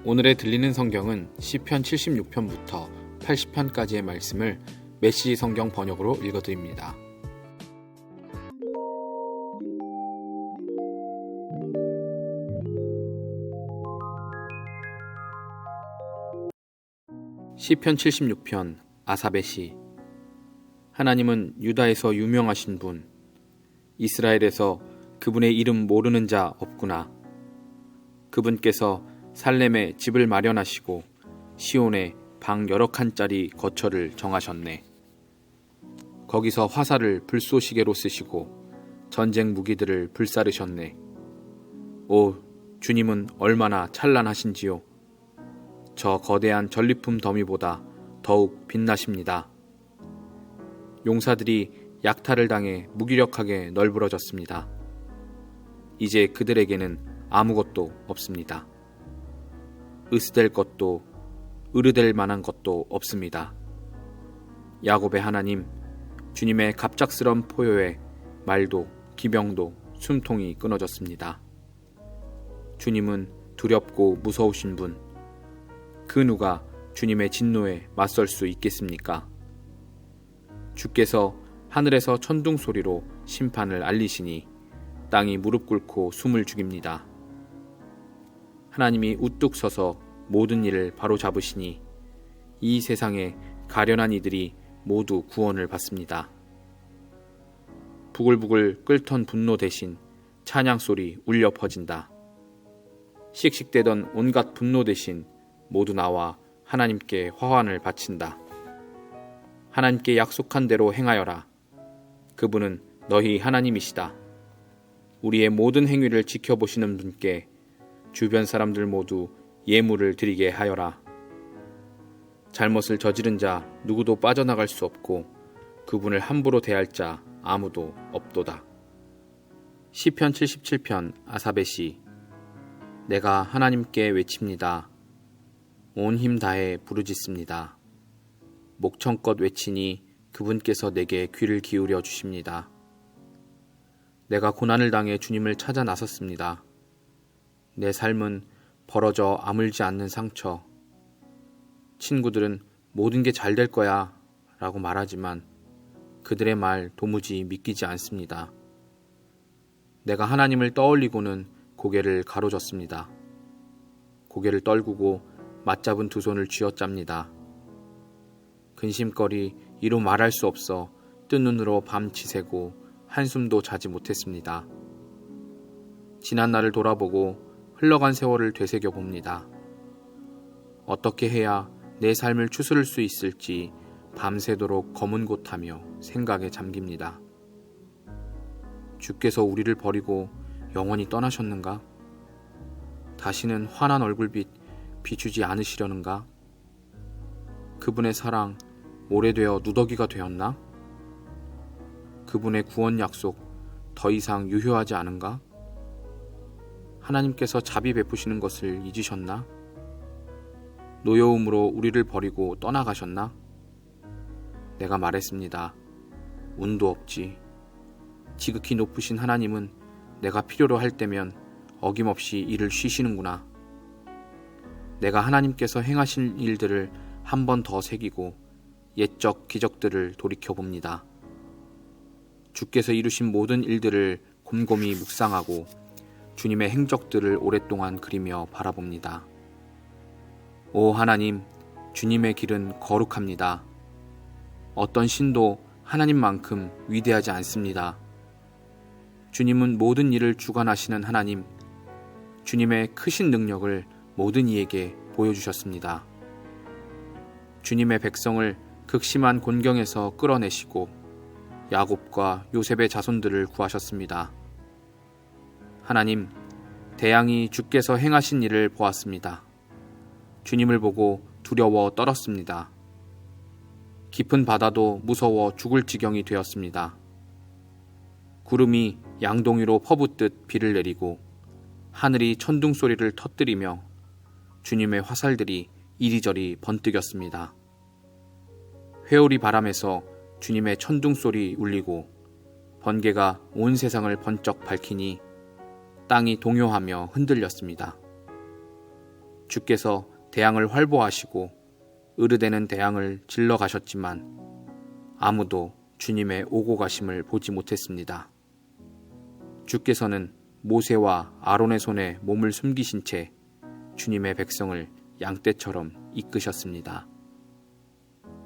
오늘에 들리는 성경은 시편 76편부터 80편까지의 말씀을 메시지 성경 번역으로 읽어드립니다. 시편 76편 아삽의 시. 하나님은 유다에서 유명하신 분, 이스라엘에서 그분의 이름 모르는 자 없구나. 그분께서 살렘에 집을 마련하시고 시온에 방 여러 칸짜리 거처를 정하셨네. 거기서 화살을 불쏘시개로 쓰시고 전쟁 무기들을 불사르셨네. 오, 주님은 얼마나 찬란하신지요. 저 거대한 전리품 더미보다 더욱 빛나십니다. 용사들이 약탈을 당해 무기력하게 널브러졌습니다. 이제 그들에게는 아무것도 없습니다. 으스댈 것도 으르댈 만한 것도 없습니다. 야곱의 하나님, 주님의 갑작스런 포효에 말도 기병도 숨통이 끊어졌습니다. 주님은 두렵고 무서우신 분, 그 누가 주님의 진노에 맞설 수 있겠습니까? 주께서 하늘에서 천둥 소리로 심판을 알리시니 땅이 무릎 꿇고 숨을 죽입니다. 하나님이 우뚝 서서 모든 일을 바로잡으시니 이 세상에 가련한 이들이 모두 구원을 받습니다. 부글부글 끓던 분노 대신 찬양 소리 울려 퍼진다. 씩씩대던 온갖 분노 대신 모두 나와 하나님께 화환을 바친다. 하나님께 약속한 대로 행하여라. 그분은 너희 하나님이시다. 우리의 모든 행위를 지켜보시는 분께 주변 사람들 모두 예물을 드리게 하여라. 잘못을 저지른 자 누구도 빠져나갈 수 없고 그분을 함부로 대할 자 아무도 없도다. 시편 77편 아삽의 시. 내가 하나님께 외칩니다. 온 힘 다해 부르짖습니다. 목청껏 외치니 그분께서 내게 귀를 기울여 주십니다. 내가 고난을 당해 주님을 찾아 나섰습니다. 내 삶은 벌어져 아물지 않는 상처. 친구들은 모든 게 잘 될 거야 라고 말하지만 그들의 말 도무지 믿기지 않습니다. 내가 하나님을 떠올리고는 고개를 가로젓습니다. 고개를 떨구고 맞잡은 두 손을 쥐어짭니다. 근심거리 이루 말할 수 없어 뜬 눈으로 밤치새고 한숨도 자지 못했습니다. 지난 날을 돌아보고 흘러간 세월을 되새겨봅니다. 어떻게 해야 내 삶을 추스를 수 있을지 밤새도록 거문곳하며 생각에 잠깁니다. 주께서 우리를 버리고 영원히 떠나셨는가? 다시는 환한 얼굴빛 비추지 않으시려는가? 그분의 사랑 오래되어 누더기가 되었나? 그분의 구원 약속 더 이상 유효하지 않은가? 하나님께서 자비 베푸시는 것을 잊으셨나? 노여움으로 우리를 버리고 떠나가셨나? 내가 말했습니다. 운도 없지. 지극히 높으신 하나님은 내가 필요로 할 때면 어김없이 일을 쉬시는구나. 내가 하나님께서 행하신 일들을 한 번 더 새기고 옛적 기적들을 돌이켜봅니다. 주께서 이루신 모든 일들을 곰곰이 묵상하고 주님의 행적들을 오랫동안 그리며 바라봅니다. 오 하나님, 주님의 길은 거룩합니다. 어떤 신도 하나님만큼 위대하지 않습니다. 주님은 모든 일을 주관하시는 하나님, 주님의 크신 능력을 모든 이에게 보여주셨습니다. 주님의 백성을 극심한 곤경에서 끌어내시고 야곱과 요셉의 자손들을 구하셨습니다. 하나님, 대양이 주께서 행하신 일을 보았습니다. 주님을 보고 두려워 떨었습니다. 깊은 바다도 무서워 죽을 지경이 되었습니다. 구름이 양동이로 퍼붓듯 비를 내리고 하늘이 천둥 소리를 터뜨리며 주님의 화살들이 이리저리 번뜩였습니다. 회오리 바람에서 주님의 천둥 소리 울리고 번개가 온 세상을 번쩍 밝히니 땅이 동요하며 흔들렸습니다. 주께서 대항을 활보하시고 으르되는 대항을 질러 가셨지만 아무도 주님의 오고 가심을 보지 못했습니다. 주께서는 모세와 아론의 손에 몸을 숨기신 채 주님의 백성을 양떼처럼 이끄셨습니다.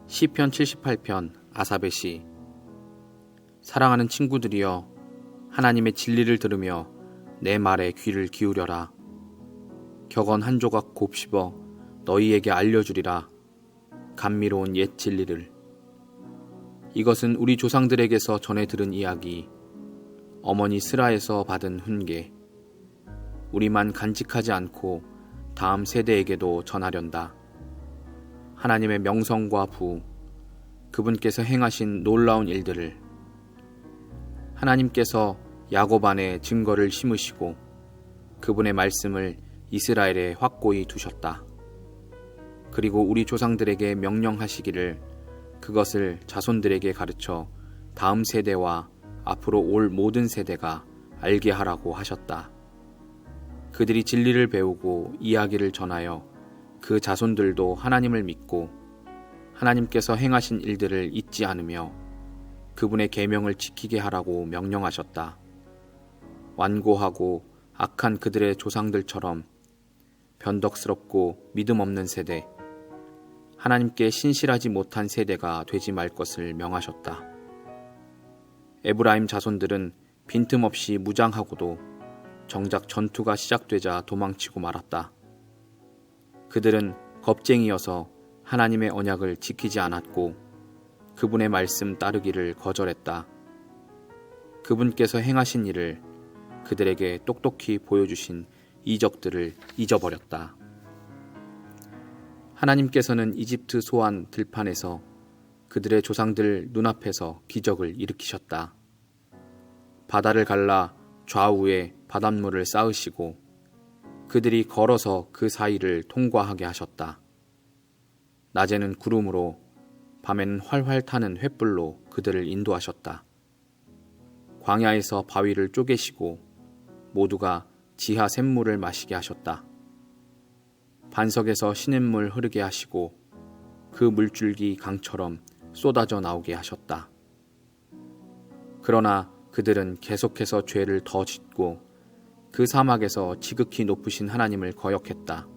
시편 78편 아사베 시. 사랑하는 친구들이여, 하나님의 진리를 들으며 내 말에 귀를 기울여라. 격언 한 조각 곱씹어 너희에게 알려주리라. 감미로운 옛 진리를. 이것은 우리 조상들에게서 전해 들은 이야기, 어머니 스라에서 받은 훈계. 우리만 간직하지 않고 다음 세대에게도 전하련다. 하나님의 명성과 부, 그분께서 행하신 놀라운 일들을. 하나님께서 야곱 안에 증거를 심으시고 그분의 말씀을 이스라엘에 확고히 두셨다. 그리고 우리 조상들에게 명령하시기를 그것을 자손들에게 가르쳐 다음 세대와 앞으로 올 모든 세대가 알게 하라고 하셨다. 그들이 진리를 배우고 이야기를 전하여 그 자손들도 하나님을 믿고 하나님께서 행하신 일들을 잊지 않으며 그분의 계명을 지키게 하라고 명령하셨다. 완고하고 악한 그들의 조상들처럼 변덕스럽고 믿음 없는 세대, 하나님께 신실하지 못한 세대가 되지 말 것을 명하셨다. 에브라임 자손들은 빈틈없이 무장하고도 정작 전투가 시작되자 도망치고 말았다. 그들은 겁쟁이여서 하나님의 언약을 지키지 않았고 그분의 말씀 따르기를 거절했다. 그분께서 행하신 일을, 그들에게 똑똑히 보여주신 이적들을 잊어버렸다. 하나님께서는 이집트 소환 들판에서 그들의 조상들 눈앞에서 기적을 일으키셨다. 바다를 갈라 좌우에 바닷물을 쌓으시고 그들이 걸어서 그 사이를 통과하게 하셨다. 낮에는 구름으로, 밤에는 활활 타는 횃불로 그들을 인도하셨다. 광야에서 바위를 쪼개시고 모두가 지하 샘물을 마시게 하셨다. 반석에서 시냇물 흐르게 하시고 그 물줄기 강처럼 쏟아져 나오게 하셨다. 그러나 그들은 계속해서 죄를 더 짓고 그 사막에서 지극히 높으신 하나님을 거역했다.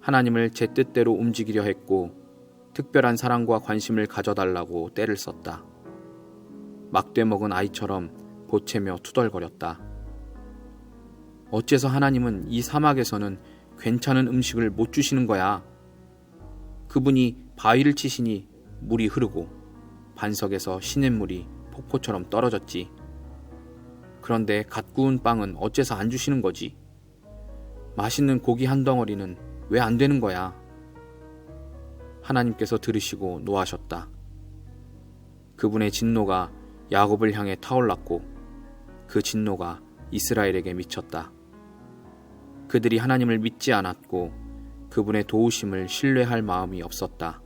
하나님을 제 뜻대로 움직이려 했고 특별한 사랑과 관심을 가져달라고 떼를 썼다. 막대 먹은 아이처럼 보채며 투덜거렸다. 어째서 하나님은 이 사막에서는 괜찮은 음식을 못 주시는 거야? 그분이 바위를 치시니 물이 흐르고 반석에서 시냇물이 폭포처럼 떨어졌지. 그런데 갓 구운 빵은 어째서 안 주시는 거지? 맛있는 고기 한 덩어리는 왜 안 되는 거야? 하나님께서 들으시고 노하셨다. 그분의 진노가 야곱을 향해 타올랐고 그 진노가 이스라엘에게 미쳤다. 그들이 하나님을 믿지 않았고 그분의 도우심을 신뢰할 마음이 없었다.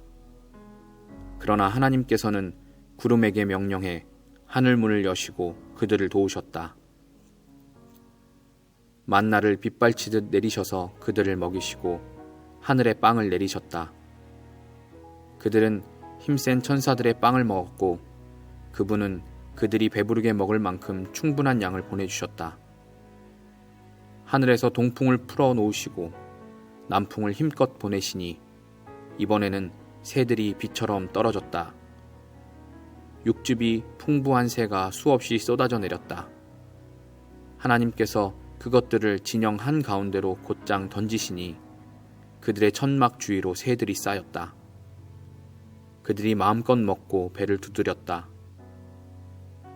그러나 하나님께서는 구름에게 명령해 하늘문을 여시고 그들을 도우셨다. 만나를 빗발치듯 내리셔서 그들을 먹이시고 하늘의 빵을 내리셨다. 그들은 힘센 천사들의 빵을 먹었고 그분은 그들이 배부르게 먹을 만큼 충분한 양을 보내주셨다. 하늘에서 동풍을 풀어 놓으시고 남풍을 힘껏 보내시니 이번에는 새들이 비처럼 떨어졌다. 육즙이 풍부한 새가 수없이 쏟아져 내렸다. 하나님께서 그것들을 진영 한가운데로 곧장 던지시니 그들의 천막 주위로 새들이 쌓였다. 그들이 마음껏 먹고 배를 두드렸다.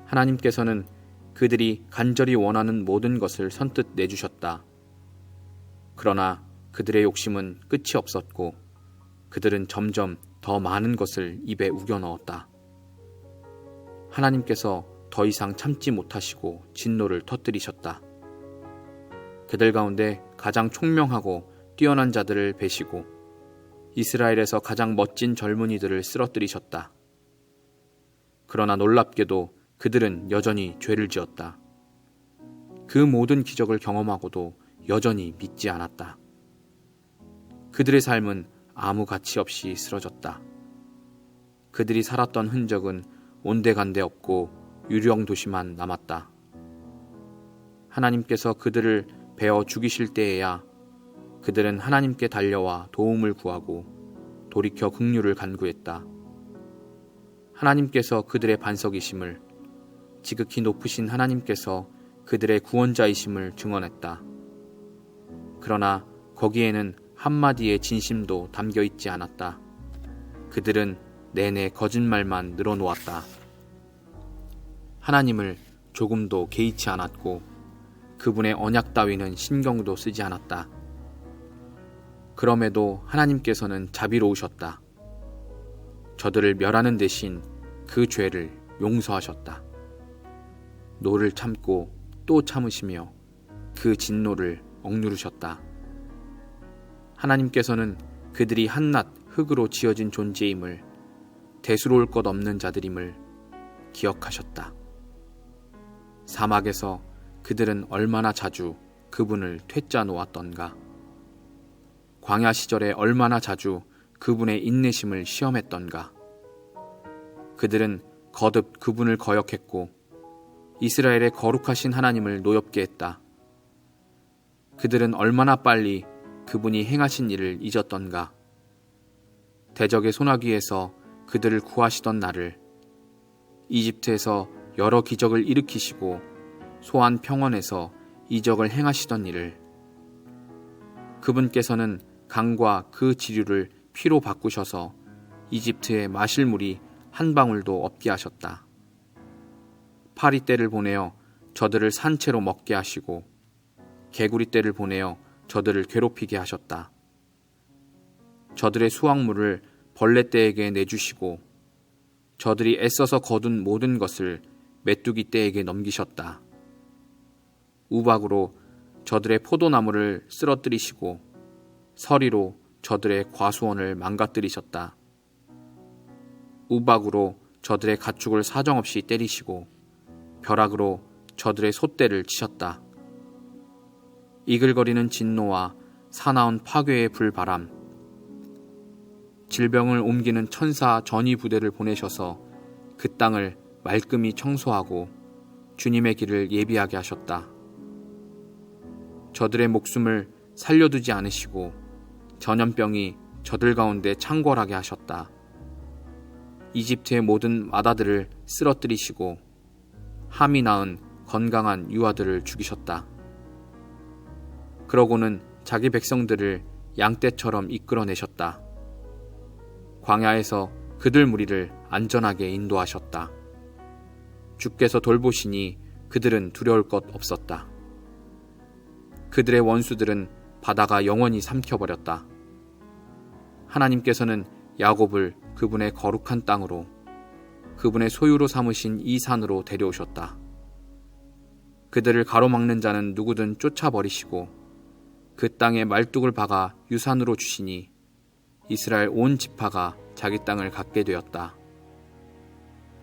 하나님께서는 그들이 간절히 원하는 모든 것을 선뜻 내주셨다. 그러나 그들의 욕심은 끝이 없었고 그들은 점점 더 많은 것을 입에 우겨 넣었다. 하나님께서 더 이상 참지 못하시고 진노를 터뜨리셨다. 그들 가운데 가장 총명하고 뛰어난 자들을 베시고 이스라엘에서 가장 멋진 젊은이들을 쓰러뜨리셨다. 그러나 놀랍게도 그들은 여전히 죄를 지었다. 그 모든 기적을 경험하고도 여전히 믿지 않았다. 그들의 삶은 아무 가치 없이 쓰러졌다. 그들이 살았던 흔적은 온데간데 없고 유령 도시만 남았다. 하나님께서 그들을 베어 죽이실 때에야 그들은 하나님께 달려와 도움을 구하고 돌이켜 긍휼을 간구했다. 하나님께서 그들의 반석이심을, 지극히 높으신 하나님께서 그들의 구원자이심을 증언했다. 그러나 거기에는 한마디의 진심도 담겨 있지 않았다. 그들은 내내 거짓말만 늘어놓았다. 하나님을 조금도 개의치 않았고 그분의 언약 따위는 신경도 쓰지 않았다. 그럼에도 하나님께서는 자비로우셨다. 저들을 멸하는 대신 그 죄를 용서하셨다. 노를 참고 또 참으시며 그 진노를 억누르셨다. 하나님께서는 그들이 한낱 흙으로 지어진 존재임을, 대수로울 것 없는 자들임을 기억하셨다. 사막에서 그들은 얼마나 자주 그분을 퇴짜 놓았던가. 광야 시절에 얼마나 자주 그분의 인내심을 시험했던가. 그들은 거듭 그분을 거역했고 이스라엘의 거룩하신 하나님을 노엽게 했다. 그들은 얼마나 빨리 그분이 행하신 일을 잊었던가. 대적의 소나기에서 그들을 구하시던 날을, 이집트에서 여러 기적을 일으키시고 소안 평원에서 이적을 행하시던 일을, 그분께서는 강과 그 지류를 피로 바꾸셔서 이집트에 마실 물이 한 방울도 없게 하셨다. 파리떼를 보내어 저들을 산채로 먹게 하시고 개구리떼를 보내어 저들을 괴롭히게 하셨다. 저들의 수확물을 벌레떼에게 내주시고 저들이 애써서 거둔 모든 것을 메뚜기떼에게 넘기셨다. 우박으로 저들의 포도나무를 쓰러뜨리시고 서리로 저들의 과수원을 망가뜨리셨다. 우박으로 저들의 가축을 사정없이 때리시고 벼락으로 저들의 솥대를 치셨다. 이글거리는 진노와 사나운 파괴의 불바람, 질병을 옮기는 천사 전이 부대를 보내셔서 그 땅을 말끔히 청소하고 주님의 길을 예비하게 하셨다. 저들의 목숨을 살려두지 않으시고 전염병이 저들 가운데 창궐하게 하셨다. 이집트의 모든 마다들을 쓰러뜨리시고 함이 낳은 건강한 유아들을 죽이셨다. 그러고는 자기 백성들을 양떼처럼 이끌어내셨다. 광야에서 그들 무리를 안전하게 인도하셨다. 주께서 돌보시니 그들은 두려울 것 없었다. 그들의 원수들은 바다가 영원히 삼켜버렸다. 하나님께서는 야곱을 그분의 거룩한 땅으로, 그분의 소유로 삼으신 이 산으로 데려오셨다. 그들을 가로막는 자는 누구든 쫓아버리시고 그 땅에 말뚝을 박아 유산으로 주시니 이스라엘 온 지파가 자기 땅을 갖게 되었다.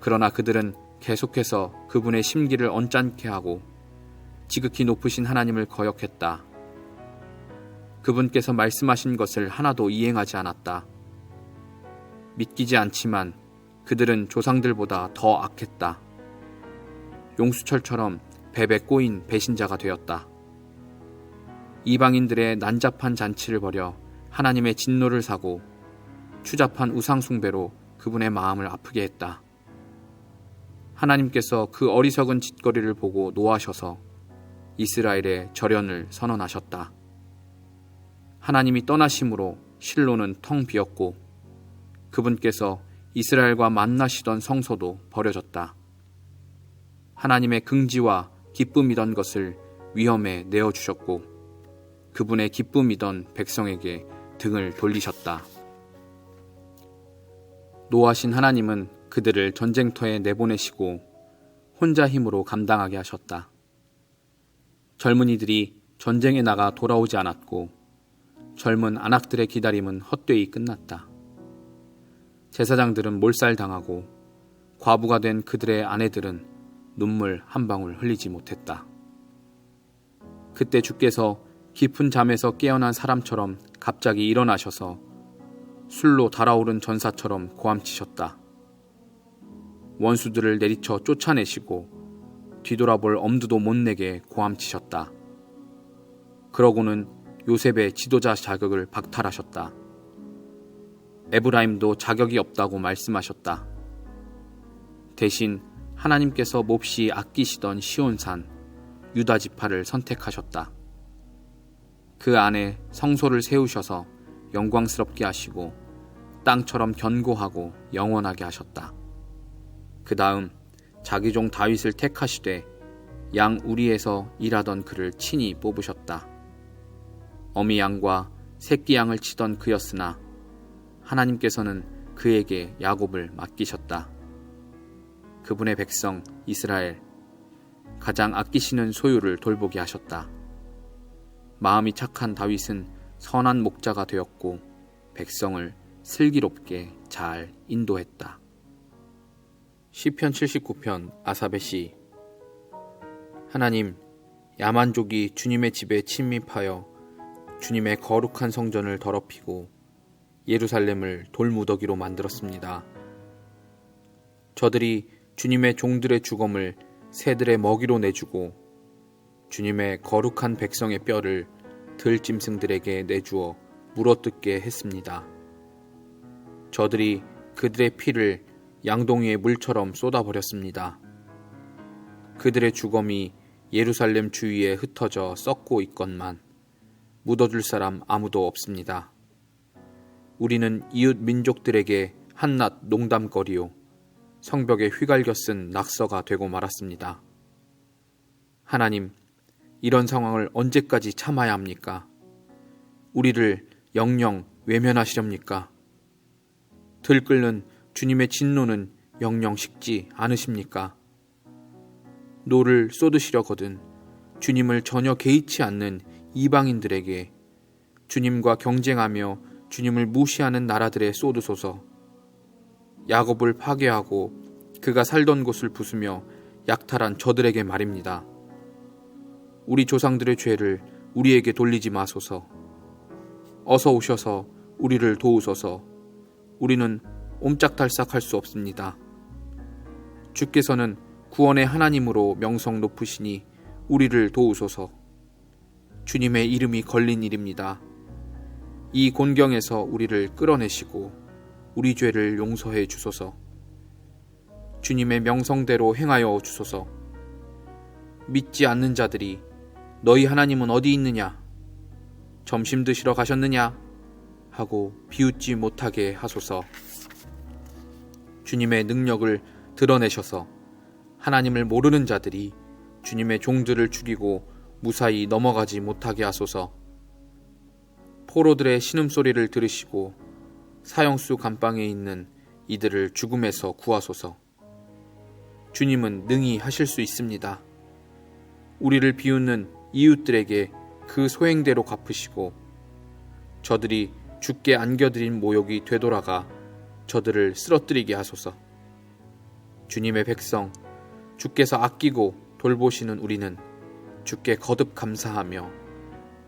그러나 그들은 계속해서 그분의 심기를 언짢게 하고 지극히 높으신 하나님을 거역했다. 그분께서 말씀하신 것을 하나도 이행하지 않았다. 믿기지 않지만 그들은 조상들보다 더 악했다. 용수철처럼 뱀에 꼬인 배신자가 되었다. 이방인들의 난잡한 잔치를 벌여 하나님의 진노를 사고 추잡한 우상숭배로 그분의 마음을 아프게 했다. 하나님께서 그 어리석은 짓거리를 보고 노하셔서 이스라엘의 절연을 선언하셨다. 하나님이 떠나심으로 실로는 텅 비었고 그분께서 이스라엘과 만나시던 성소도 버려졌다. 하나님의 긍지와 기쁨이던 것을 위험에 내어주셨고 그분의 기쁨이던 백성에게 등을 돌리셨다. 노하신 하나님은 그들을 전쟁터에 내보내시고 혼자 힘으로 감당하게 하셨다. 젊은이들이 전쟁에 나가 돌아오지 않았고 젊은 안악들의 기다림은 헛되이 끝났다. 제사장들은 몰살당하고 과부가 된 그들의 아내들은 눈물 한 방울 흘리지 못했다. 그때 주께서 깊은 잠에서 깨어난 사람처럼 갑자기 일어나셔서 술로 달아오른 전사처럼 고함치셨다. 원수들을 내리쳐 쫓아내시고 뒤돌아볼 엄두도 못 내게 고함치셨다. 그러고는 요셉의 지도자 자격을 박탈하셨다. 에브라임도 자격이 없다고 말씀하셨다. 대신 하나님께서 몹시 아끼시던 시온산 유다 지파를 선택하셨다. 그 안에 성소를 세우셔서 영광스럽게 하시고 땅처럼 견고하고 영원하게 하셨다. 그 다음 자기 종 다윗을 택하시되 양 우리에서 일하던 그를 친히 뽑으셨다. 어미 양과 새끼 양을 치던 그였으나 하나님께서는 그에게 야곱을 맡기셨다. 그분의 백성 이스라엘, 가장 아끼시는 소유를 돌보게 하셨다. 마음이 착한 다윗은 선한 목자가 되었고 백성을 슬기롭게 잘 인도했다. 시편 79편 아삽의 시. 하나님, 야만족이 주님의 집에 침입하여 주님의 거룩한 성전을 더럽히고 예루살렘을 돌무더기로 만들었습니다. 저들이 주님의 종들의 주검을 새들의 먹이로 내주고 주님의 거룩한 백성의 뼈를 들짐승들에게 내주어 물어뜯게 했습니다. 저들이 그들의 피를 양동이의 물처럼 쏟아버렸습니다. 그들의 주검이 예루살렘 주위에 흩어져 썩고 있건만 묻어줄 사람 아무도 없습니다. 우리는 이웃 민족들에게 한낱 농담거리요 성벽에 휘갈겨 쓴 낙서가 되고 말았습니다. 하나님, 이런 상황을 언제까지 참아야 합니까? 우리를 영영 외면하시렵니까? 들끓는 주님의 진노는 영영 식지 않으십니까? 노를 쏟으시려거든 주님을 전혀 개의치 않는 이방인들에게 주님과 경쟁하며 주님을 무시하는 나라들에 쏟으소서. 야곱을 파괴하고 그가 살던 곳을 부수며 약탈한 저들에게 말입니다. 우리 조상들의 죄를 우리에게 돌리지 마소서. 어서 오셔서 우리를 도우소서. 우리는 옴짝달싹할 수 없습니다. 주께서는 구원의 하나님으로 명성 높으시니 우리를 도우소서. 주님의 이름이 걸린 일입니다. 이 곤경에서 우리를 끌어내시고 우리 죄를 용서해 주소서. 주님의 명성대로 행하여 주소서. 믿지 않는 자들이 너희 하나님은 어디 있느냐? 점심 드시러 가셨느냐? 하고 비웃지 못하게 하소서. 주님의 능력을 드러내셔서 하나님을 모르는 자들이 주님의 종들을 죽이고 무사히 넘어가지 못하게 하소서. 포로들의 신음소리를 들으시고 사형수 감방에 있는 이들을 죽음에서 구하소서. 주님은 능히 하실 수 있습니다. 우리를 비웃는 이웃들에게 그 소행대로 갚으시고 저들이 주께 안겨드린 모욕이 되돌아가 저들을 쓰러뜨리게 하소서. 주님의 백성, 주께서 아끼고 돌보시는 우리는 주께 거듭 감사하며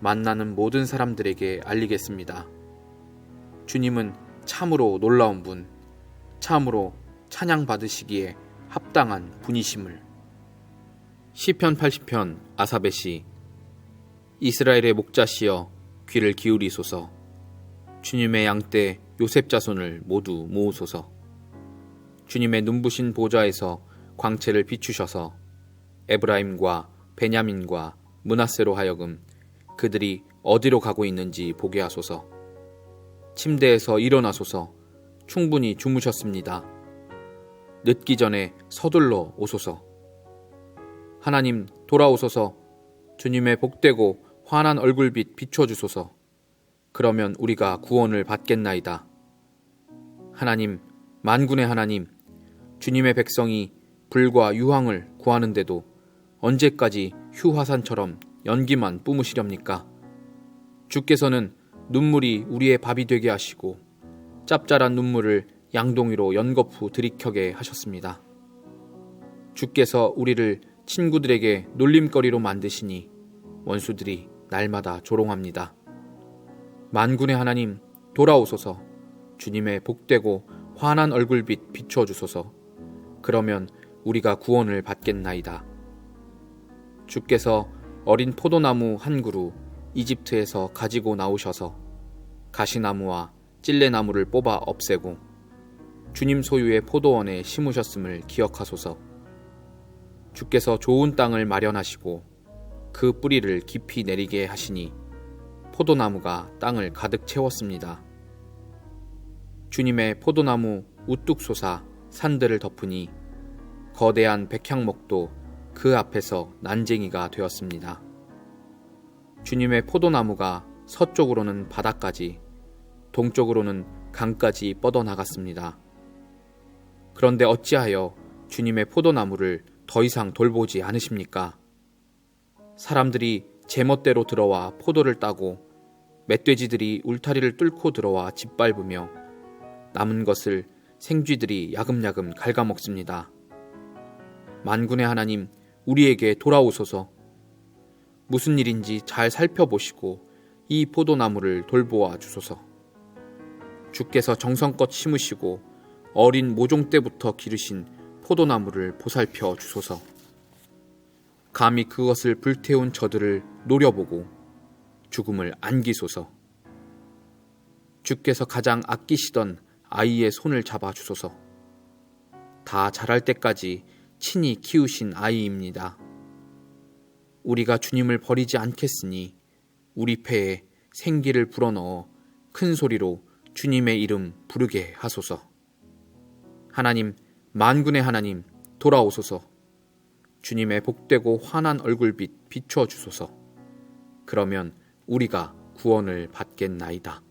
만나는 모든 사람들에게 알리겠습니다. 주님은 참으로 놀라운 분, 참으로 찬양 받으시기에 합당한 분이심을. 시편 80편 아삽의 시. 이스라엘의 목자시여 귀를 기울이소서. 주님의 양떼 요셉 자손을 모두 모으소서. 주님의 눈부신 보좌에서 광채를 비추셔서 에브라임과 베냐민과 므낫세로 하여금 그들이 어디로 가고 있는지 보게 하소서. 침대에서 일어나소서. 충분히 주무셨습니다. 늦기 전에 서둘러 오소서. 하나님 돌아오소서. 주님의 복되고 환한 얼굴빛 비춰주소서. 그러면 우리가 구원을 받겠나이다. 하나님, 만군의 하나님, 주님의 백성이 불과 유황을 구하는데도 언제까지 휴화산처럼 연기만 뿜으시렵니까? 주께서는 눈물이 우리의 밥이 되게 하시고 짭짤한 눈물을 양동이로 연거푸 들이켜게 하셨습니다. 주께서 우리를 친구들에게 놀림거리로 만드시니 원수들이 날마다 조롱합니다. 만군의 하나님 돌아오소서. 주님의 복되고 환한 얼굴빛 비춰주소서. 그러면 우리가 구원을 받겠나이다. 주께서 어린 포도나무 한 그루 이집트에서 가지고 나오셔서 가시나무와 찔레나무를 뽑아 없애고 주님 소유의 포도원에 심으셨음을 기억하소서. 주께서 좋은 땅을 마련하시고 그 뿌리를 깊이 내리게 하시니 포도나무가 땅을 가득 채웠습니다. 주님의 포도나무 우뚝 솟아 산들을 덮으니 거대한 백향목도 그 앞에서 난쟁이가 되었습니다. 주님의 포도나무가 서쪽으로는 바다까지, 동쪽으로는 강까지 뻗어나갔습니다. 그런데 어찌하여 주님의 포도나무를 더 이상 돌보지 않으십니까? 사람들이 제멋대로 들어와 포도를 따고 멧돼지들이 울타리를 뚫고 들어와 짓밟으며 남은 것을 생쥐들이 야금야금 갉아먹습니다. 만군의 하나님, 우리에게 돌아오소서. 무슨 일인지 잘 살펴보시고 이 포도나무를 돌보아 주소서. 주께서 정성껏 심으시고 어린 모종 때부터 기르신 포도나무를 보살펴 주소서. 감히 그것을 불태운 저들을 노려보고 죽음을 안기소서. 주께서 가장 아끼시던 아이의 손을 잡아 주소서. 다 자랄 때까지 친히 키우신 아이입니다. 우리가 주님을 버리지 않겠으니 우리 폐에 생기를 불어넣어 큰 소리로 주님의 이름 부르게 하소서. 하나님, 만군의 하나님, 돌아오소서. 주님의 복되고 환한 얼굴빛 비춰 주소서. 그러면 우리가 구원을 받겠나이다.